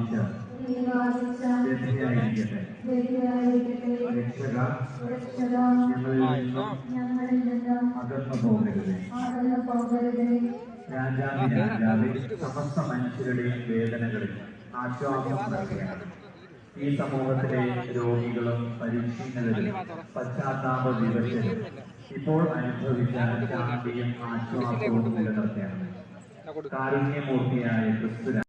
ബാധിച്ച വ്യക്തിയായിരിക്കട്ടെ. രക്ഷക ഞങ്ങളിൽ നിന്നും അകന്നു പോകരുത്. രാജാവേ, സമസ്ത മനുഷ്യരുടെയും വേദനകളിൽ ആശ്വാസം നൽകുകയാണ്. ഈ സമൂഹത്തിലെ രോഗികളും പരിച്ഛിന്നതരും പശ്ചാത്താപ വിവശരും ഇപ്പോൾ അനുഭവിച്ച ശാന്തിയും ആശ്വാസവും നിലനിർത്തുകയാണ്. കാരുണ്യമൂർത്തിയായ ക്രിസ്തു